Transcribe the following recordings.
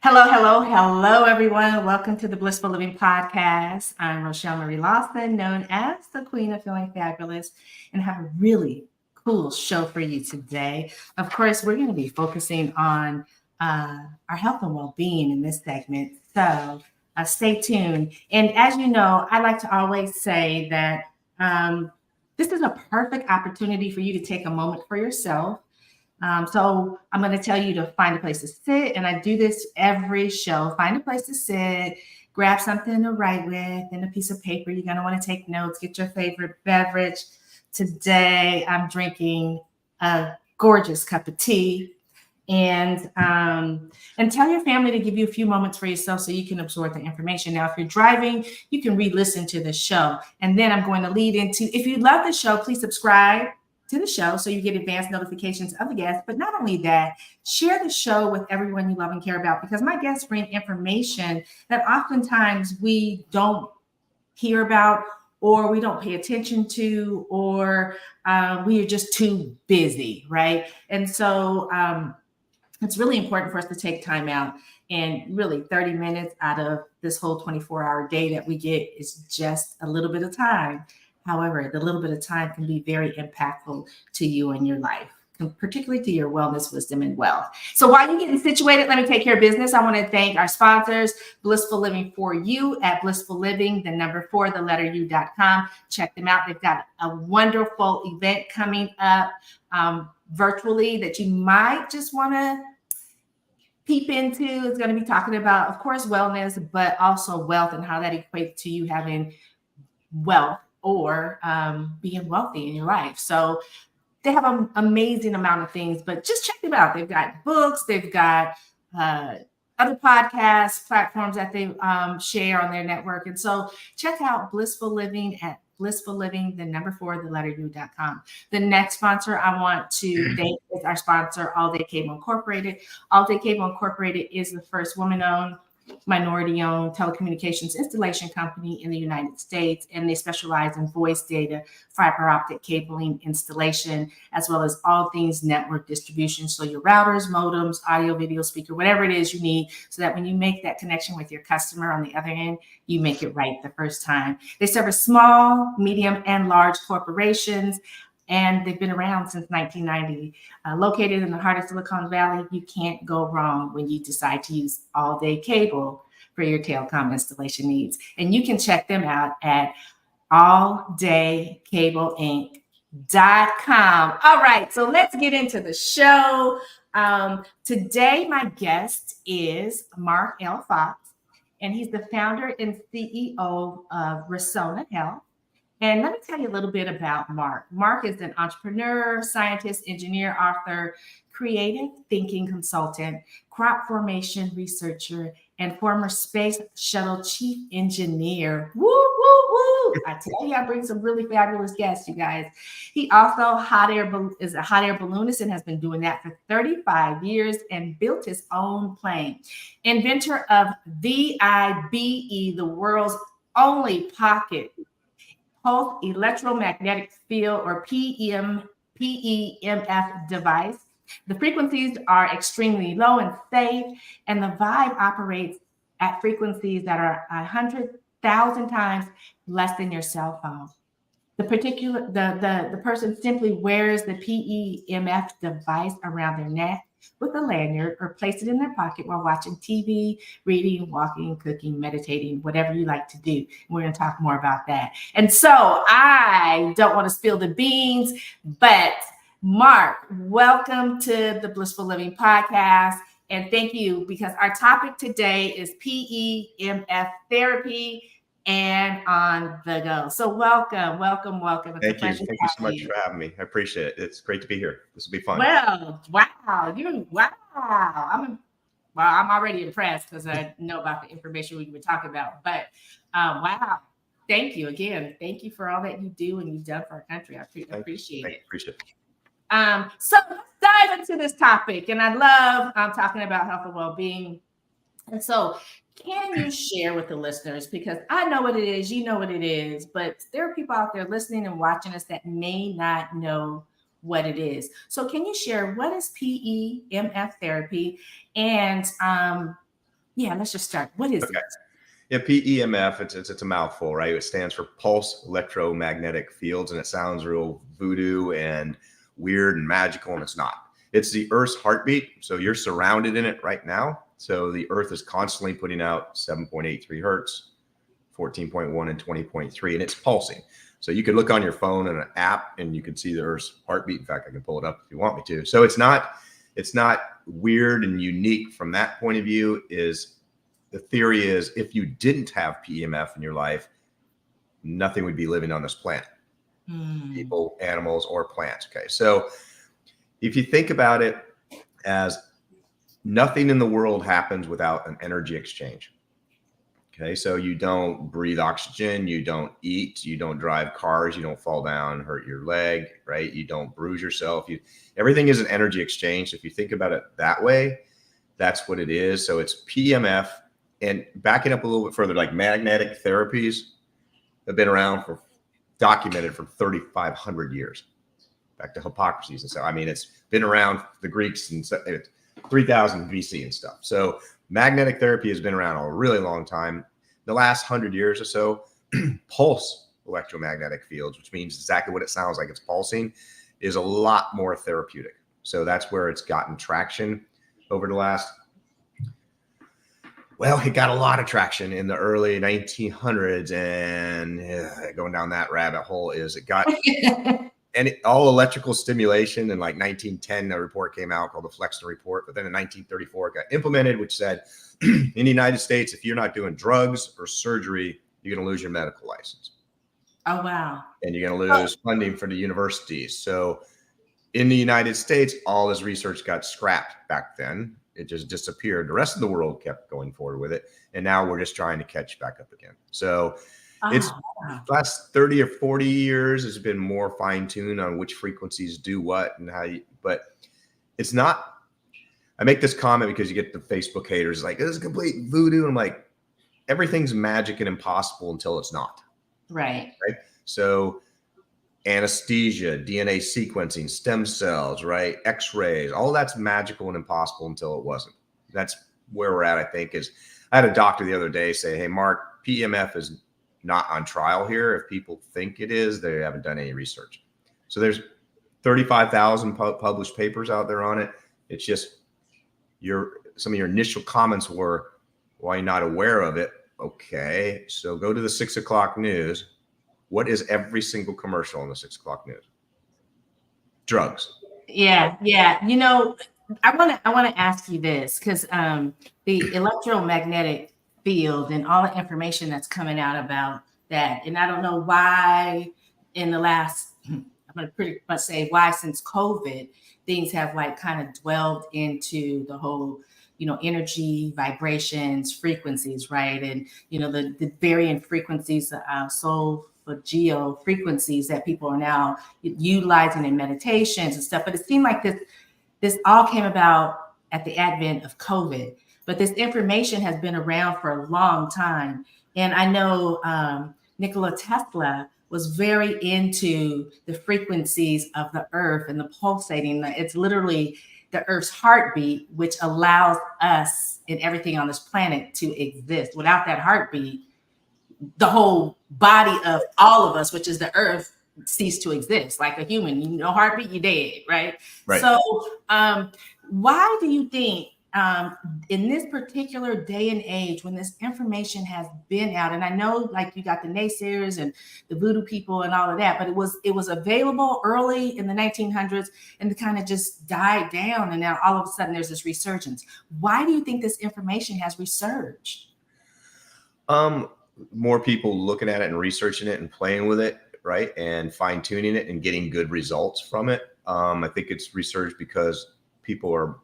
Hello, everyone. Welcome to the Blissful Living Podcast. I'm Rochel Marie Lawson, known as the Queen of Feeling Fabulous, and I have a really cool show for you today. Of course, we're going to be focusing on our health and well-being in this segment. So stay tuned. And as you know, I like to always say that this is a perfect opportunity for you to take a moment for yourself. So I'm going to tell you to find a place to sit, and I do this every show. Find a place to sit, grab something to write with, and a piece of paper. You're going to want to take notes. Get your favorite beverage. Today, I'm drinking a gorgeous cup of tea, and tell your family to give you a few moments for yourself so you can absorb the information. Now, if you're driving, you can re-listen to the show, and then I'm going to lead into. If you love the show, please subscribe to the show so you get advanced notifications of the guests. But not only that, share the show with everyone you love and care about, because my guests bring information that oftentimes we don't hear about, or we don't pay attention to, or we are just too busy, right? And so it's really important for us to take time out, and really 30 minutes out of this whole 24-hour day that we get is just a little bit of time. However, the little bit of time can be very impactful to you and your life, particularly to your wellness, wisdom, and wealth. So while you're getting situated, let me take care of business. I want to thank our sponsors, Blissful Living for You at Blissful Living, the number 4, the letter U.com. Check them out. They've got a wonderful event coming up virtually that you might just want to peep into. It's going to be talking about, of course, wellness, but also wealth and how that equates to you having wealth or being wealthy in your life. So they have an amazing amount of things, but just check them out. They've got books, they've got other podcasts, platforms that they share on their network. And so check out Blissful Living at Blissful Living, the number 4, the letter U.com. The next sponsor I want to thank is our sponsor, All Day Cable Incorporated. All Day Cable Incorporated is the first woman-owned, minority-owned telecommunications installation company in the United States, and they specialize in voice data, fiber optic cabling installation, as well as all things network distribution. So your routers, modems, audio, video, speaker, whatever it is you need, so that when you make that connection with your customer on the other end, you make it right the first time. They service small, medium, and large corporations, and they've been around since 1990. Located in the heart of Silicon Valley, you can't go wrong when you decide to use All Day Cable for your telecom installation needs. And you can check them out at alldaycableinc.com. All right, so let's get into the show. Today, my guest is Mark L. Fox, and he's the founder and CEO of Resona Health. And let me tell you a little bit about Mark. Mark is an entrepreneur, scientist, engineer, author, creative thinking consultant, crop formation researcher, and former space shuttle chief engineer. Woo, woo, woo. I tell you, I bring some really fabulous guests, you guys. He also is a hot air balloonist and has been doing that for 35 years and built his own plane. Inventor of VIBE, the world's only pocket Pulsed Electromagnetic Field, or PEMF device. The frequencies are extremely low and safe, and the Vibe operates at frequencies that are 100,000 times less than your cell phone. The person simply wears the PEMF device around their neck with a lanyard, or place it in their pocket while watching TV, reading, walking, cooking, meditating, whatever you like to do. We're going to talk more about that. And so I don't want to spill the beans, but Mark, welcome to the Blissful Living Podcast. And thank you, because our topic today is PEMF therapy and on the go. So welcome. It's Thank you. Thank you so much for having me. I appreciate it. It's great to be here. This will be fun. Well, wow. I'm already impressed because I know about the information we were talking about. But wow. Thank you again. Thank you for all that you do and you've done for our country. I appreciate it. Appreciate it. So let's dive into this topic. And I love talking about health and well-being. And so can you share with the listeners, because I know what it is, you know what it is, but there are people out there listening and watching us that may not know what it is. So can you share, what is PEMF therapy, and Yeah, let's just start. What is Okay. it? Yeah, PEMF, it's a mouthful, right? It stands for Pulsed Electromagnetic Fields, and it sounds real voodoo and weird and magical, and it's not. It's the Earth's heartbeat. So you're surrounded in it right now. So the Earth is constantly putting out 7.83 hertz, 14.1 and 20.3, and it's pulsing. So you could look on your phone and an app and you can see the Earth's heartbeat. In fact, I can pull it up if you want me to. So it's not weird and unique from that point of view. The theory is if you didn't have PEMF in your life, nothing would be living on this planet. People, animals, or plants. Okay. So if you think about it as nothing in the world happens without an energy exchange. Okay. So you don't breathe oxygen, you don't eat, you don't drive cars, you don't fall down, hurt your leg, right? You don't bruise yourself. Everything is an energy exchange. If you think about it that way, that's what it is. So it's PEMF. And backing up a little bit further, like magnetic therapies have been around documented for 3,500 years, back to Hippocrates and stuff. I mean, it's been around the Greeks and 3,000 BC and stuff. So magnetic therapy has been around a really long time. The last 100 years or so, pulse electromagnetic fields, which means exactly what it sounds like, it's pulsing, is a lot more therapeutic. So that's where it's gotten traction over the last. Well, it got a lot of traction in the early 1900s, and going down that rabbit hole all electrical stimulation. In like 1910, a report came out called the Flexner Report, but then in 1934, it got implemented, which said in the United States, if you're not doing drugs or surgery, you're going to lose your medical license. Oh, wow. And you're going to lose funding for the universities. So in the United States, all this research got scrapped back then. It just disappeared. The rest of the world kept going forward with it. And now we're just trying to catch back up again. So it's last 30 or 40 years has been more fine-tuned on which frequencies do what and how but it's not. I make this comment because you get the Facebook haters like, this is complete voodoo. And I'm like, everything's magic and impossible until it's not. Right. So anesthesia, DNA sequencing, stem cells, right? X-rays, all that's magical and impossible until it wasn't. That's where we're at, I think. I had a doctor the other day say, hey, Mark, PEMF is not on trial here. If people think it is, they haven't done any research. So there's 35,000 published papers out there on it. It's just some of your initial comments were, why are you not aware of it? Okay, so go to the 6 o'clock news. What is every single commercial on the 6 o'clock news? Drugs. Yeah. You know, I want to ask you this because the electromagnetic field and all the information that's coming out about that, and I don't know why in the last, I'm going to pretty much say why since COVID, things have like kind of dwelled into the whole, energy, vibrations, frequencies, right? And, the varying frequencies, geo frequencies that people are now utilizing in meditations and stuff. But it seemed like this all came about at the advent of COVID. But this information has been around for a long time. And I know Nikola Tesla was very into the frequencies of the earth and the pulsating. It's literally the earth's heartbeat, which allows us and everything on this planet to exist. Without that heartbeat, the whole body of all of us, which is the earth, cease to exist. Like a human, no heartbeat, you're dead, right? So why do you think in this particular day and age, when this information has been out, and I know like you got the naysayers and the voodoo people and all of that, but it was available early in the 1900s and it kind of just died down, and now all of a sudden there's this resurgence. Why do you think this information has resurged? More people looking at it and researching it and playing with it, right? And fine tuning it and getting good results from it. I think it's researched because people are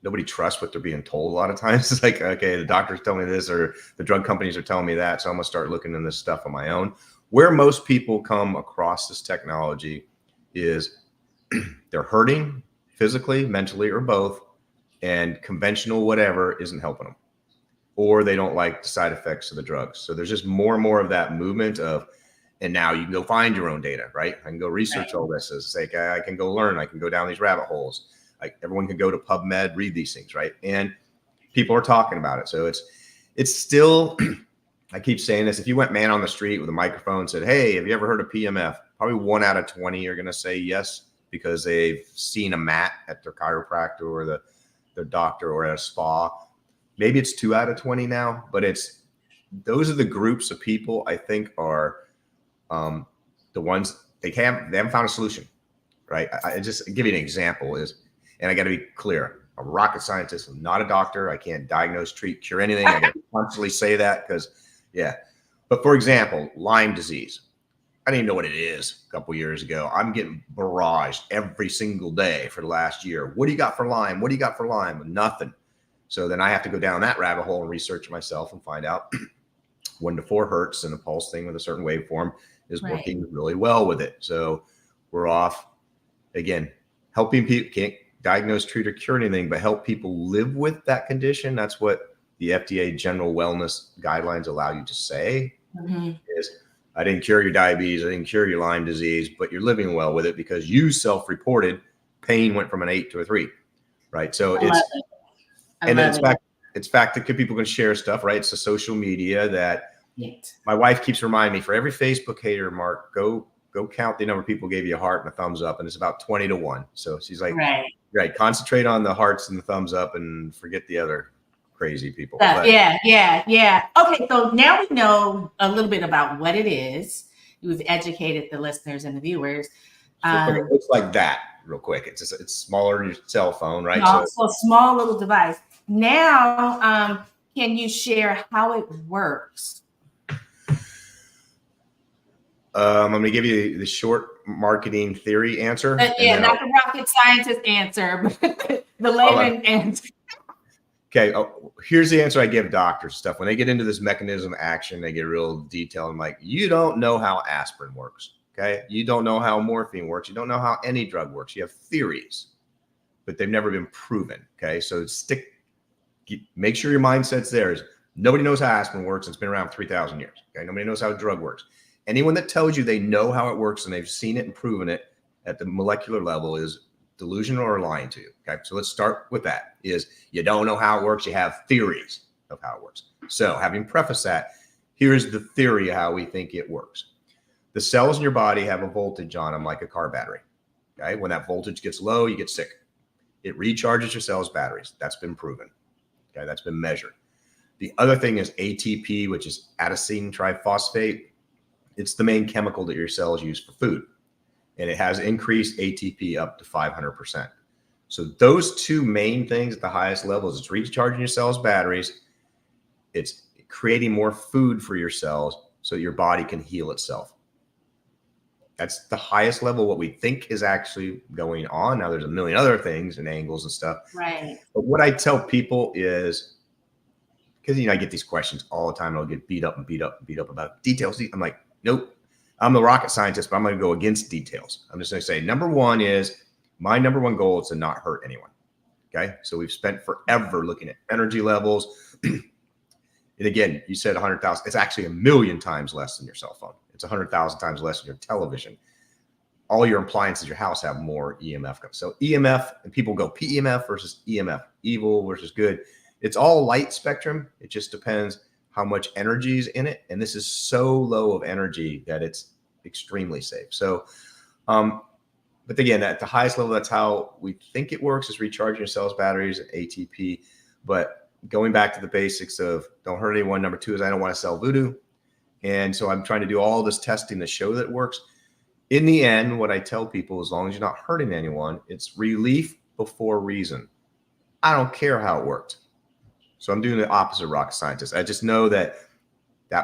nobody trusts what they're being told a lot of times. It's like, okay, the doctors tell me this or the drug companies are telling me that. So I'm gonna start looking into this stuff on my own. Where most people come across this technology is they're hurting physically, mentally, or both, and conventional whatever isn't helping them. Or they don't like the side effects of the drugs. So there's just more and more of that movement of, and now you can go find your own data, right? I can go research all this. It's like, I can go learn. I can go down these rabbit holes. Like everyone can go to PubMed, read these things, right? And people are talking about it. So it's still, I keep saying this, if you went man on the street with a microphone and said, hey, have you ever heard of PMF? Probably 1 out of 20 are going to say yes, because they've seen a mat at their chiropractor or their doctor or at a spa. Maybe it's 2 out of 20 now, but those are the groups of people I think are the ones they haven't found a solution, right? I just give you an example and I got to be clear. I'm a rocket scientist. I'm not a doctor. I can't diagnose, treat, cure anything. I got to constantly say that because, yeah. But for example, Lyme disease. I didn't even know what it is a couple of years ago. I'm getting barraged every single day for the last year. What do you got for Lyme? What do you got for Lyme? Nothing. So then I have to go down that rabbit hole and research myself and find out 1 to 4 hertz and a pulse thing with a certain waveform is working really well with it. So we're off again, helping people. Can't diagnose, treat, or cure anything, but help people live with that condition. That's what the FDA general wellness guidelines allow you to say is, I didn't cure your diabetes, I didn't cure your Lyme disease, but you're living well with it because you self-reported pain went from an 8 to a 3, right? So it's fact that people can share stuff, right? It's the social media that my wife keeps reminding me, for every Facebook hater, Mark, go count the number of people gave you a heart and a thumbs up, and it's about 20 to 1. So she's like, right, concentrate on the hearts and the thumbs up and forget the other crazy people. Yeah. Okay, so now we know a little bit about what it is. We've educated the listeners and the viewers. It looks like that real quick. It's smaller than your cell phone, right? So small little device. Now, can you share how it works? I'm going to give you the short marketing theory answer. Not the rocket scientist answer, but the layman answer. Okay, here's the answer I give doctors stuff. When they get into this mechanism of action, they get real detailed. I'm like, you don't know how aspirin works, okay? You don't know how morphine works. You don't know how any drug works. You have theories, but they've never been proven, okay? So make sure your mindset's there. Is nobody knows how aspirin works. It's been around for 3,000 years, okay? Nobody knows how a drug works. Anyone that tells you they know how it works and they've seen it and proven it at the molecular level is delusional or lying to you. Okay. So let's start with that. Is you don't know how it works. You have theories of how it works. So having prefaced that, here's the theory of how we think it works. The cells in your body have a voltage on them like a car battery. Okay. When that voltage gets low, you get sick. It recharges your cells' batteries. That's been proven. Okay. That's been measured. The other thing is ATP, which is adenosine triphosphate. It's the main chemical that your cells use for food. And it has increased ATP up to 500%. So those two main things at the highest levels, it's recharging your cells' batteries. It's creating more food for your cells so your body can heal itself. That's the highest level, what we think is actually going on. Now there's a million other things and angles and stuff. Right. But what I tell people is, because, I get these questions all the time. I'll get beat up about details. I'm like, nope. I'm the rocket scientist, but I'm going to go against details. I'm just going to say, my number one goal is to not hurt anyone. Okay. So we've spent forever looking at energy levels. And again, you said 100,000. It's actually 1,000,000 times less than your cell phone. It's 100,000 times less than your television. All your appliances in your house have more EMF. So EMF, and people go PEMF versus EMF, evil versus good. It's all light spectrum. It just depends how much energy is in it. And this is so low of energy that it's extremely safe. So, but again, at the highest level, that's how we think it works, is recharging your cells' batteries and ATP. But going back to the basics of don't hurt anyone. Number 2 is I don't want to sell voodoo. And so I'm trying to do all this testing to show that it works. In the end, what I tell people, as long as you're not hurting anyone, it's relief before reason. I don't care how it worked. So I'm doing the opposite of rocket scientist. I just know that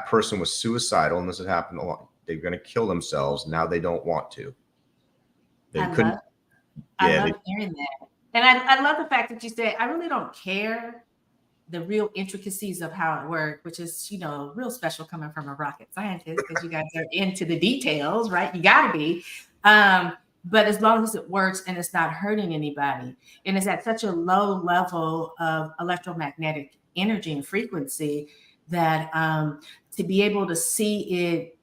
person was suicidal, and this has happened a lot. They're going to kill themselves. Now they don't want to. I love hearing that. And I love the fact that you said, I really don't care the real intricacies of how it worked, which is, real special coming from a rocket scientist, because you guys are into the details, right? You got to be. But as long as it works and it's not hurting anybody, and it's at such a low level of electromagnetic energy and frequency that to be able to see it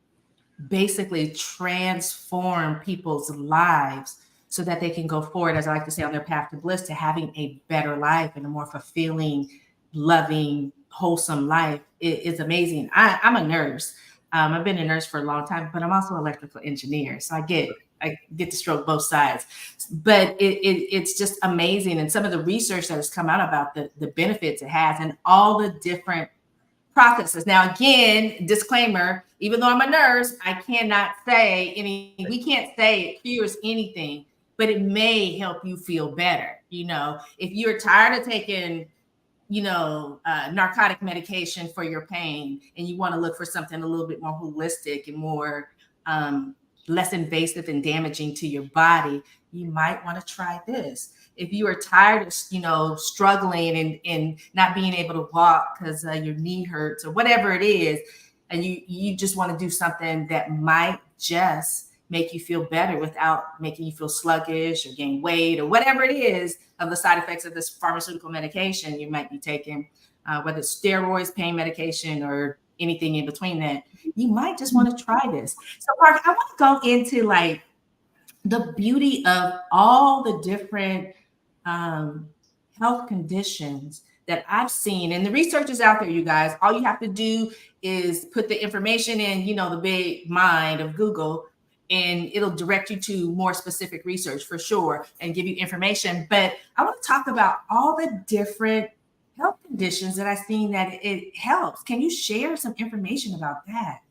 basically transform people's lives so that they can go forward, as I like to say, on their path to bliss, to having a better life and a more fulfilling loving, wholesome life is amazing. I'm a nurse. I've been a nurse for a long time, but I'm also an electrical engineer. So I get to stroke both sides. But it's just amazing. And some of the research that has come out about the benefits it has and all the different processes. Now, again, disclaimer, even though I'm a nurse, I cannot say we can't say it cures anything, but it may help you feel better. If you're tired of taking narcotic medication for your pain and you want to look for something a little bit more holistic and more less invasive and damaging to your body, you might want to try this. If you are tired of struggling and not being able to walk because your knee hurts or whatever it is, and you just want to do something that might just make you feel better without making you feel sluggish or gain weight or whatever it is of the side effects of this pharmaceutical medication you might be taking, whether it's steroids, pain medication, or anything in between that, you might just want to try this. So, Park, I want to go into like the beauty of all the different health conditions that I've seen. And the research is out there, you guys. All you have to do is put the information in, the big mind of Google, and it'll direct you to more specific research for sure and give you information. But I want to talk about all the different health conditions that I've seen that it helps. Can you share some information about that?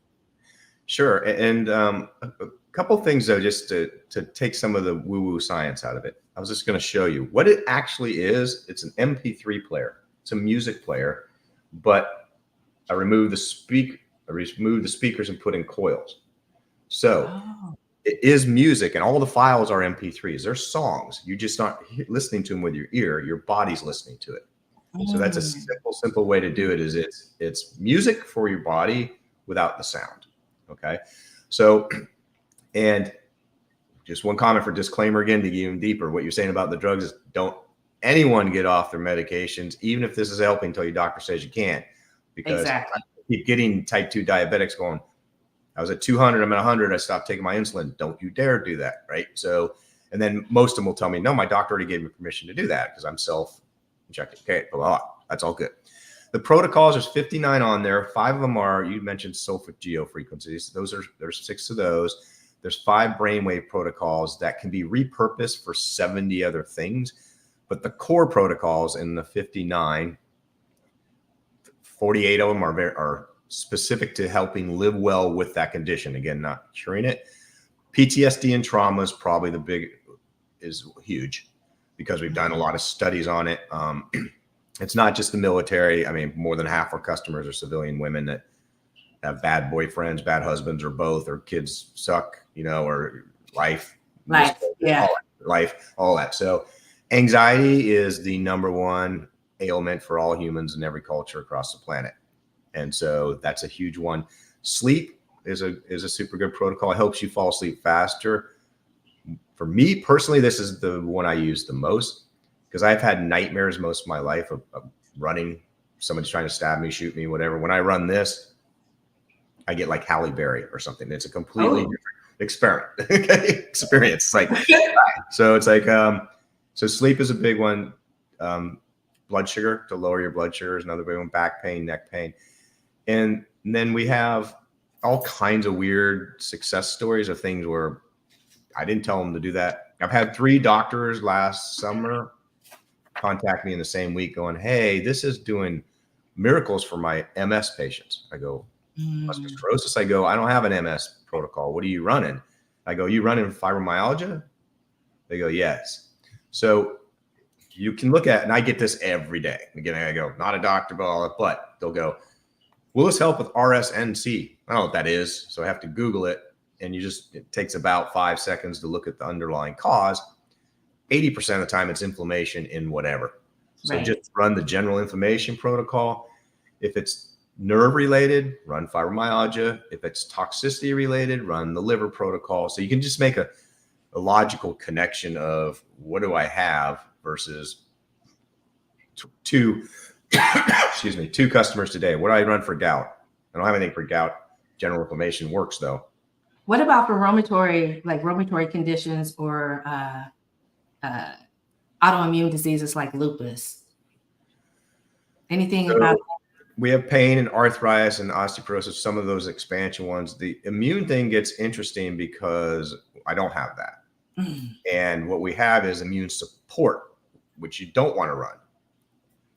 Sure. And a couple things, though, just to take some of the woo-woo science out of it. I was just going to show you what it actually is. It's an MP3 player. It's a music player, but I removed the speakers and put in coils. So It is music, and all the files are MP3s. They're songs. You're just not listening to them with your ear. Your body's listening to it. So that's a simple way to do it. Is it's music for your body without the sound. Okay. So, and just one comment for disclaimer again to get even deeper. What you're saying about the drugs is don't anyone get off their medications, even if this is helping until your doctor says you can't, because exactly. I keep getting type 2 diabetics going, I was at 200, I'm at 100, I stopped taking my insulin. Don't you dare do that. Right. So, and then most of them will tell me, no, my doctor already gave me permission to do that because I'm self-injecting. Okay. Blah, that's all good. The protocols, there's 59 on there. 5 of them are, you mentioned sulfate geofrequencies. There's 6 of those. There's 5 brainwave protocols that can be repurposed for 70 other things. But the core protocols in the 59, 48 of them are specific to helping live well with that condition. Again, not curing it. PTSD and trauma is probably is huge because we've done a lot of studies on it. It's not just the military. I mean, more than half our customers are civilian women that have bad boyfriends, bad husbands, or both, or kids suck, or life, all that. So anxiety is the number one ailment for all humans in every culture across the planet. And so that's a huge one. Sleep is a super good protocol. It helps you fall asleep faster. For me personally, this is the one I use the most because I've had nightmares most of my life of running. Somebody's trying to stab me, shoot me, whatever. When I run this, I get like Halle Berry or something. It's a completely different experience. So it's like, so sleep is a big one. Blood sugar, to lower your blood sugar, is another big one. Back pain, neck pain. And then we have all kinds of weird success stories of things where I didn't tell them to do that. I've had 3 doctors last summer contact me in the same week going, hey, this is doing miracles for my MS patients. I go, muscular sclerosis. I go, I don't have an MS protocol. What are you running? I go, you running fibromyalgia? They go, yes. So you can look at, and I get this every day. Again, I go, not a doctor, but they'll go, will this help with RSNC? I don't know what that is. So I have to Google it. And it takes about 5 seconds to look at the underlying cause. 80% of the time it's inflammation in whatever. So just run the general inflammation protocol. If it's nerve related, run fibromyalgia. If it's toxicity related, run the liver protocol. So you can just make a logical connection of what do I have versus 2 customers today. What do I run for gout? I don't have anything for gout. General inflammation works though. What about for rheumatoid conditions or autoimmune diseases like lupus? Anything So about we have pain and arthritis and osteoporosis, some of those expansion ones. The immune thing gets interesting because I don't have that. that? And what we have is immune support, which you don't want to run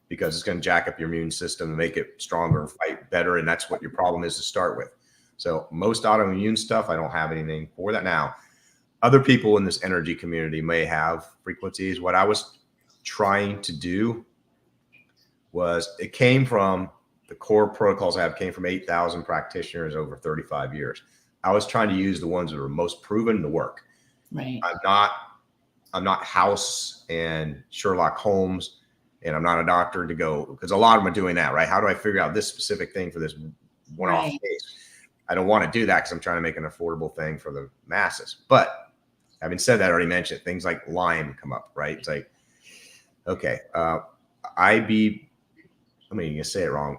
because it's going to jack up your immune system and make it stronger and fight better. And that's what your problem is to start with. So most autoimmune stuff, I don't have anything for that now. Other people in this energy community may have frequencies. What I was trying to do was it came from the core protocols I have came from 8,000 practitioners over 35 years. I was trying to use the ones that are most proven to work. Right. I'm not House and Sherlock Holmes, and I'm not a doctor to go, because a lot of them are doing that, right? How do I figure out this specific thing for this one-off case? I don't want to do that because I'm trying to make an affordable thing for the masses. But having said that, I already mentioned things like Lyme come up, right? It's like, okay, I mean, you say it wrong.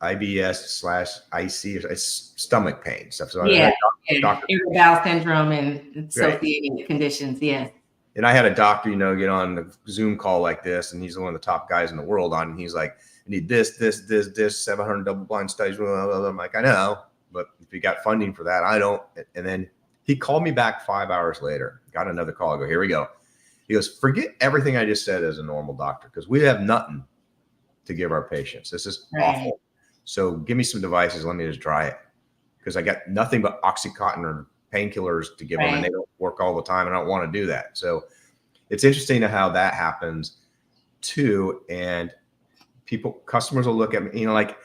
IBS/IC, it's stomach pain stuff. So irritable bowel syndrome and associated conditions. Yes. And I had a doctor, get on the Zoom call like this, and he's one of the top guys in the world on, and he's like, I need this, 700 double-blind studies. Blah, blah, blah. I'm like, I know, but if you got funding for that, I don't. And then he called me back 5 hours later, got another call. I go, here we go. He goes, forget everything I just said as a normal doctor, because we have nothing to give our patients. This is awful. So give me some devices. Let me just try it, because I got nothing but Oxycontin or painkillers to give them, and they don't work all the time. And I don't want to do that. So it's interesting how that happens too. And customers will look at me, like a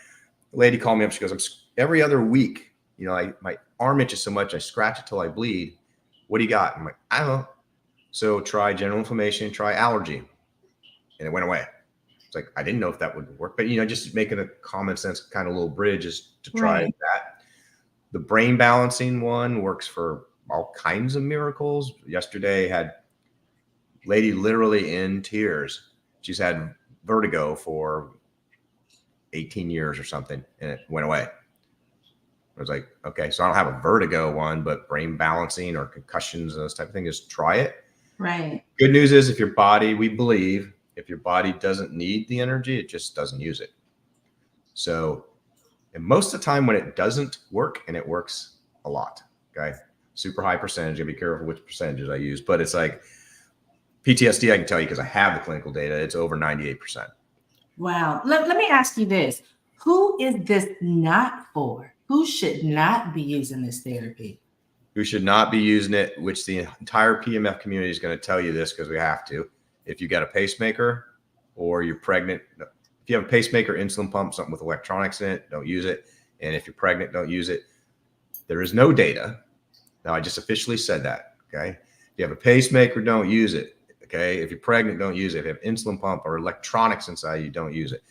lady called me up. She goes, every other week, my arm itches so much, I scratch it till I bleed. What do you got? I'm like, I don't know. So try general inflammation, try allergy. And it went away. It's like, I didn't know if that would work, but just making a common sense kind of little bridge is to try that. The brain balancing one works for all kinds of miracles. Yesterday had lady literally in tears. She's had vertigo for 18 years or something, and it went away. I was like, okay, so I don't have a vertigo one, but brain balancing or concussions and those type of things, try it. Right. Good news is we believe if your body doesn't need the energy, it just doesn't use it. So, and most of the time when it doesn't work, and it works a lot, okay, super high percentage, be careful which percentages I use, but it's like PTSD, I can tell you because I have the clinical data, it's over 98%. Wow. Let me ask you this. Who is this not for? Who should not be using this therapy? Who should not be using it, which the entire PEMF community is going to tell you this because we have to. If you got a pacemaker or you're pregnant, if you have a pacemaker, insulin pump, something with electronics in it, don't use it. And if you're pregnant, don't use it. There is no data. Now, I just officially said that, okay? If you have a pacemaker, don't use it, okay? If you're pregnant, don't use it. If you have insulin pump or electronics inside you, don't use it.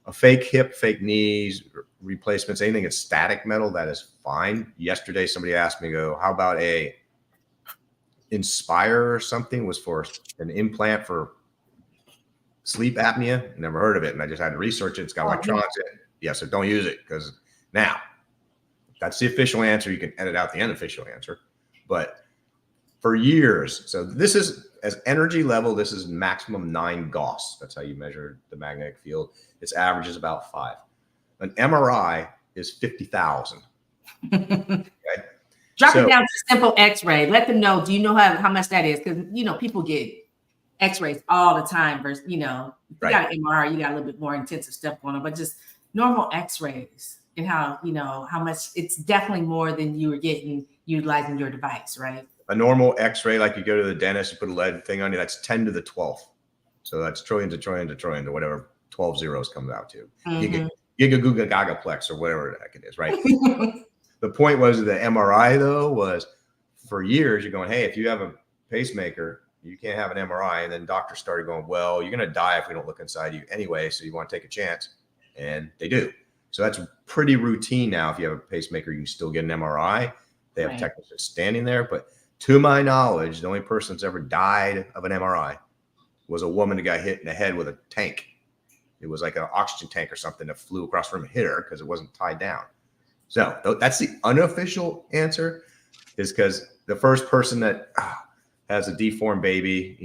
A fake hip, fake knees, replacements, anything that's static metal, that is fine. Yesterday, somebody asked me, how about a Inspire or something, was for an implant for sleep apnea? Never heard of it. And I just had to research it. It's got electronics in it. Yeah, so don't use it, because now that's the official answer. You can edit out the unofficial answer. But for years, so this is, as energy level, this is maximum 9 Gauss. That's how you measure the magnetic field. Its average is about 5. An MRI is 50,000. Okay. Drop it down to simple X-ray. Let them know. Do you know how much that is? Because people get X-rays all the time. Versus you got an MRI, you got a little bit more intensive stuff going on. But just normal X-rays, and how much, it's definitely more than you were getting utilizing your device, right? A normal X-ray, like you go to the dentist, you put a lead thing on you, that's 10 to the 12th. So that's trillion to trillion to trillion to whatever 12 zeros comes out to. Giga Guga Gagaplex or whatever the heck it is, right? The point was the MRI, though, was for years you're going, hey, if you have a pacemaker, you can't have an MRI. And then doctors started going, well, you're going to die if we don't look inside you anyway, so you want to take a chance. And they do. So that's pretty routine now. If you have a pacemaker, you can still get an MRI. They have technicians standing there. But to my knowledge, the only person that's ever died of an MRI was a woman that got hit in the head with a tank. It was like an oxygen tank or something that flew across from and hit her because it wasn't tied down. So that's the unofficial answer, is because the first person that has a deformed baby,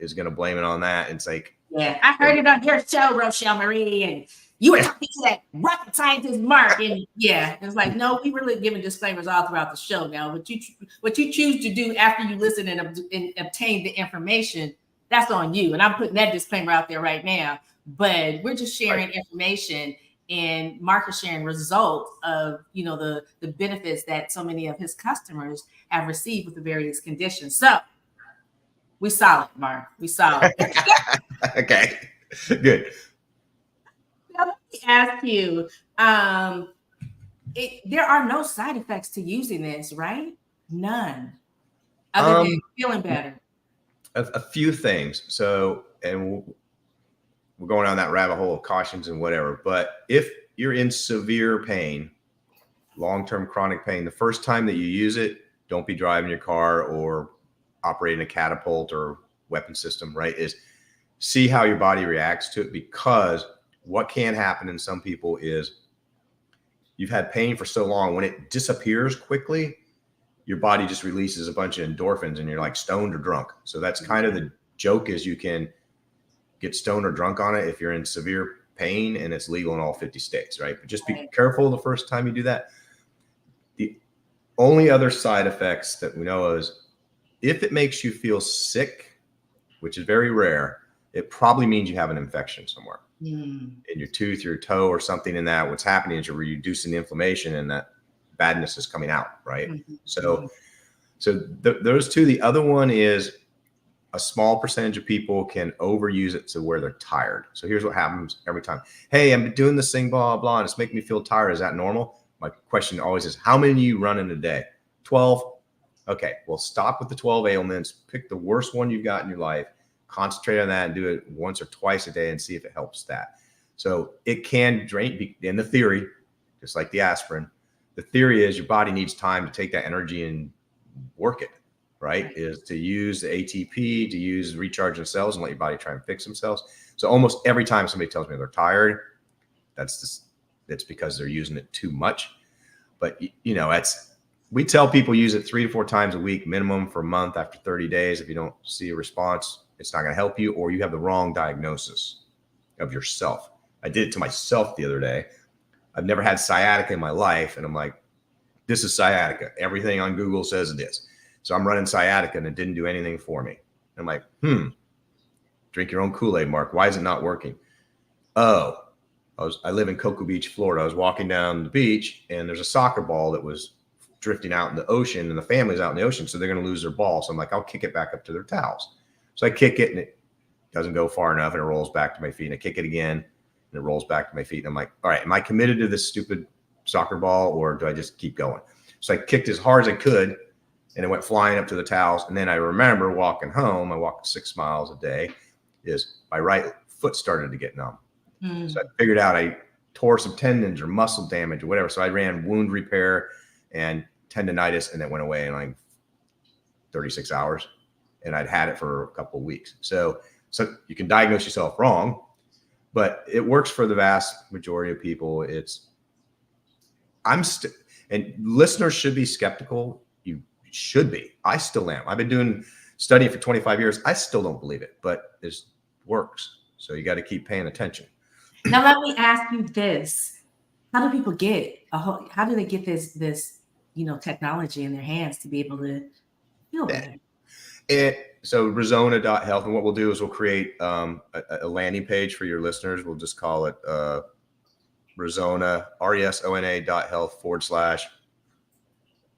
is going to blame it on that. It's like, Yeah, I heard it on your show, Rochel Marie, and you were talking to that rocket scientist Mark, and yeah, it's like, no, we really giving disclaimers all throughout the show. Now, what you choose to do after you listen and obtain the information, that's on you. And I'm putting that disclaimer out there right now. But we're just sharing information, and Mark is sharing results of the benefits that so many of his customers have received with the various conditions. So we solid, Mark. We solid. Okay, good. Now, let me ask you, there are no side effects to using this, right? None, other than feeling better. A few things. So, and we're going down that rabbit hole of cautions and whatever. But if you're in severe pain, long-term chronic pain, the first time that you use it, don't be driving your car or operating a catapult or weapon system, right? Is see how your body reacts to it, because what can happen in some people is you've had pain for so long, when it disappears quickly, your body just releases a bunch of endorphins and you're like stoned or drunk. So that's kind of the joke, is you can get stoned or drunk on it if you're in severe pain, and it's legal in all 50 states, right? But just be careful the first time you do that. The only other side effects that we know is if it makes you feel sick, which is very rare, it probably means you have an infection somewhere in your tooth, your toe, or something in that. What's happening is you're reducing the inflammation, and that badness is coming out, right? So those two. The other one is a small percentage of people can overuse it to where they're tired. So here's what happens every time. Hey, I'm doing this thing, blah, blah, and it's making me feel tired. Is that normal? My question always is, how many do you run in a day? 12. Okay, well, stop with the 12 ailments. Pick the worst one you've got in your life. Concentrate on that and do it once or twice a day and see if it helps that. So it can drain, in the theory, just like the aspirin, the theory is your body needs time to take that energy and work it, right? Is to use the ATP, to use recharging cells and let your body try and fix themselves. So almost every time somebody tells me they're tired, that's because they're using it too much. But we tell people use it 3 to 4 times a week minimum for a month. After 30 days, if you don't see a response, it's not going to help you, or you have the wrong diagnosis of yourself. I did it to myself the other day. I've never had sciatica in my life, and I'm like, this is sciatica. Everything on Google says it is. So I'm running sciatica, and it didn't do anything for me. I'm like, drink your own Kool-Aid, Mark. Why is it not working? Oh, I live in Cocoa Beach, Florida. I was walking down the beach, and there's a soccer ball that was drifting out in the ocean, and the family's out in the ocean, so they're going to lose their ball. So I'm like, I'll kick it back up to their towels. So I kick it, and it doesn't go far enough, and it rolls back to my feet. And I kick it again, and it rolls back to my feet. And I'm like, all right, am I committed to this stupid soccer ball, or do I just keep going? So I kicked as hard as I could, and it went flying up to the towels. And then I remember walking home. I walked 6 miles a day. Is my right foot started to get numb. So I figured out I tore some tendons or muscle damage or whatever. So I ran wound repair and tendonitis, and it went away in like 36 hours. And I'd had it for a couple of weeks. So you can diagnose yourself wrong, but it works for the vast majority of people. And listeners should be skeptical. You should be. I still am. I've been studying for 25 years. I still don't believe it, but it works. So you got to keep paying attention. Now, let me ask you this. How do people get how do they get this technology in their hands to be able to feel better? So Resona.health, and what we'll do is we'll create a landing page for your listeners. We'll just call it Resona, RESONA.health /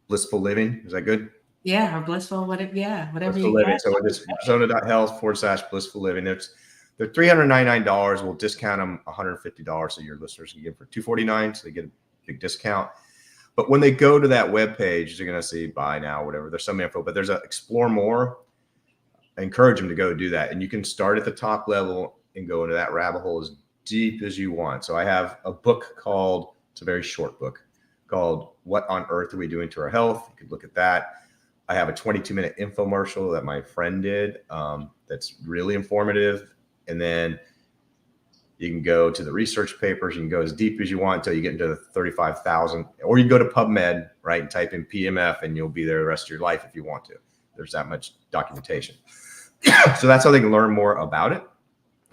Blissful Living. Is that good? Yeah, or blissful, whatever Blissful you Living. got. So it's Resona.health / Blissful Living. They're $399. We'll discount them $150, so your listeners can get them for $249, so they get a big discount. But when they go to that webpage, they're going to see buy now, whatever. There's some info, but there's a explore more. I encourage them to go do that. And you can start at the top level and go into that rabbit hole as deep as you want. So I have a book it's a very short book called What on Earth Are We Doing to Our Health? You could look at that. I have a 22-minute infomercial that my friend did that's really informative. And then you can go to the research papers. You can go as deep as you want until you get into the 35,000, or you can go to PubMed, right, and type in PEMF, and you'll be there the rest of your life if you want to. There's that much documentation. So that's how they can learn more about it.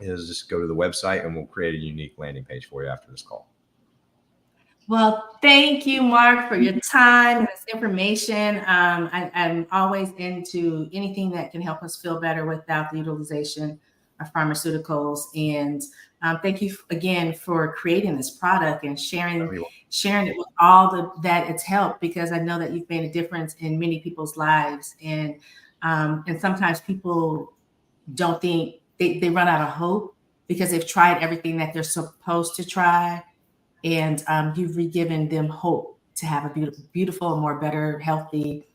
is just go to the website and we'll create a unique landing page for you after this call. Well, thank you, Mark, for your time and this information. I'm always into anything that can help us feel better without the utilization of pharmaceuticals. And thank you again for creating this product and sharing it with all that it's helped, because I know that you've made a difference in many people's lives. And sometimes people don't think they run out of hope because they've tried everything that they're supposed to try. And you've re-given them hope to have a beautiful, more better, healthy,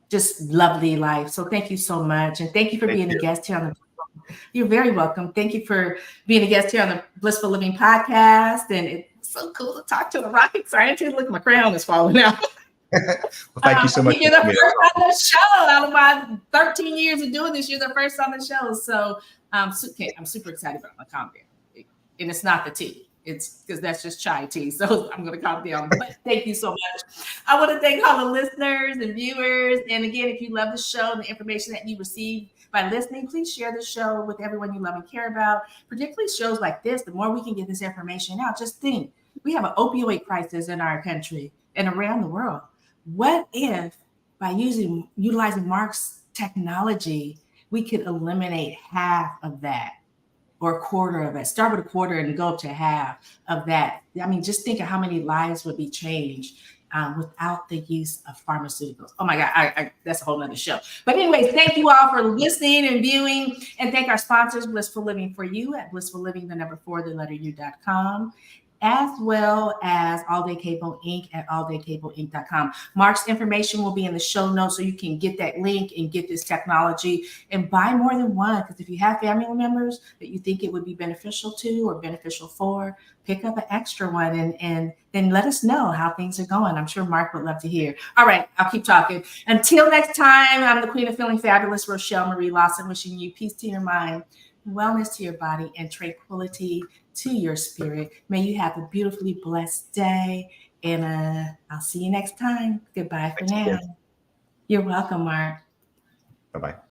just lovely life. So thank you so much. And thank you for being a guest here on You're very welcome. Thank you for being a guest here on the Blissful Living Podcast. And it's so cool to talk to a rocket scientist. Look, my crown is falling out. Well, thank you so much. You're the first on the show. Out of my 13 years of doing this, you're the first on the show. So I'm super excited about my comment. And it's not the tea. It's because that's just chai tea. So I'm going to calm down. But thank you so much. I want to thank all the listeners and viewers. And again, if you love the show and the information that you receive by listening, please share the show with everyone you love and care about, particularly shows like this. The more we can get this information out, just think, we have an opioid crisis in our country and around the world. What if by utilizing Mark's technology, we could eliminate half of that? Or a quarter of it. Start with a quarter and go up to half of that. I mean, just think of how many lives would be changed without the use of pharmaceuticals. Oh my God, that's a whole nother show. But anyways, thank you all for listening and viewing, and thank our sponsors, Blissful Living for You at blissfulliving4u.com, as well as All Day Cable Inc. at alldaycableinc.com. Mark's information will be in the show notes so you can get that link and get this technology and buy more than one. Because if you have family members that you think it would be beneficial to or beneficial for, pick up an extra one and then let us know how things are going. I'm sure Mark would love to hear. All right, I'll keep talking. Until next time, I'm the Queen of Feeling Fabulous, Rochel Marie Lawson, wishing you peace to your mind, wellness to your body, and tranquility to your spirit. May you have a beautifully blessed day, and I'll see you next time. Goodbye for now. You're welcome, Mark. Bye-bye.